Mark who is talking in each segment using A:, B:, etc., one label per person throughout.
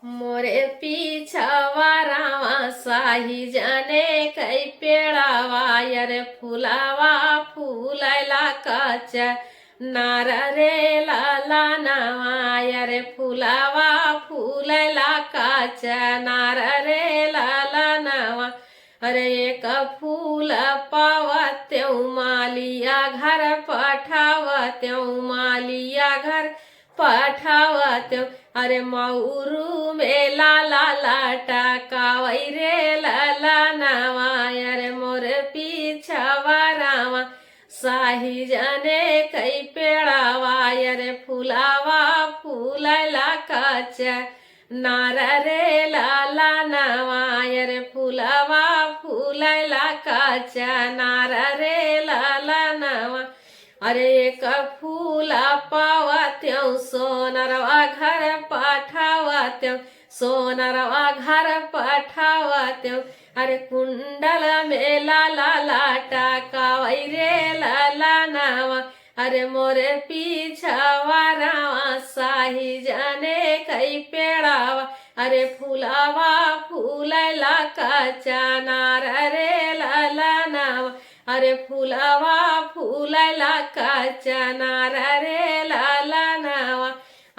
A: मोरे पीछवा रावा साही जाने कई पेड़ावा यार फुलावा फूलैला कच नार रे लाला नवा यार फुलावा फूलैला कच नार रे लाला नवा अरे एक फूल पावत्यों मालिया घर पठावत्यों मालिया घर पठावत्यों अरे मऊरू में लाला लाटा कावई रे लाला नवा अरे मोर पीछवा रावा साही जाने कई पेड़ावा अरे फुलावा फूलैला कच नार रे लाला नवा अरे फुलावा फूलैला कच नार रे लाला नवा अरे एक फूला पावत्यों सोनरवा घर पठावत्यों सोनरवा घर पठावत्यों अरे कुंडल में लाला लाटा कावई रे लाला नवा अरे मोरे पीछवा रावा साही जाने कई पेड़ावा अरे फुलावा फूलैला कचा नार रे लाला नवा अरे फुलावा फूलैला कचा नार रे लाला नवा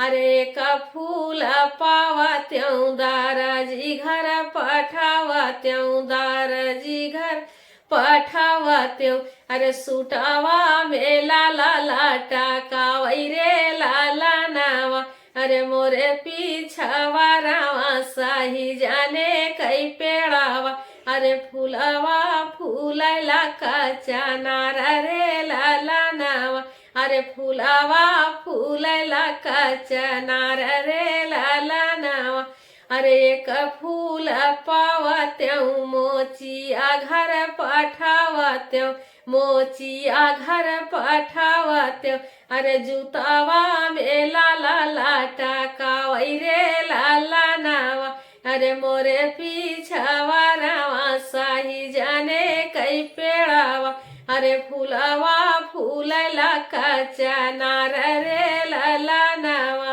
A: अरे एक फूल पावत्यों दाराजी घर पठावत्यों दाराजी घर पठावत्यों अरे सुटावा में लाला लाटा कावई रे लाला नवा अरे मोरे पीछवा रावा साही जाने कई पेड़ावा अरे फुलावा फूलैला कचा नार रे लाला नवा अरे फुलावा फूलैला कचा नार रे लाला नवा अरे एक फूल पावत्यों मोचिया घर पठावत्यों मोचिया घर पठावत्यों अरे जूतावा में लाला लाटा कावई रे लाला नवा अरे मोरे पीछवा रावा साही जाने कई पेड़ावा अरे फुलावा फूलैला कचा नार रे लाला नवा।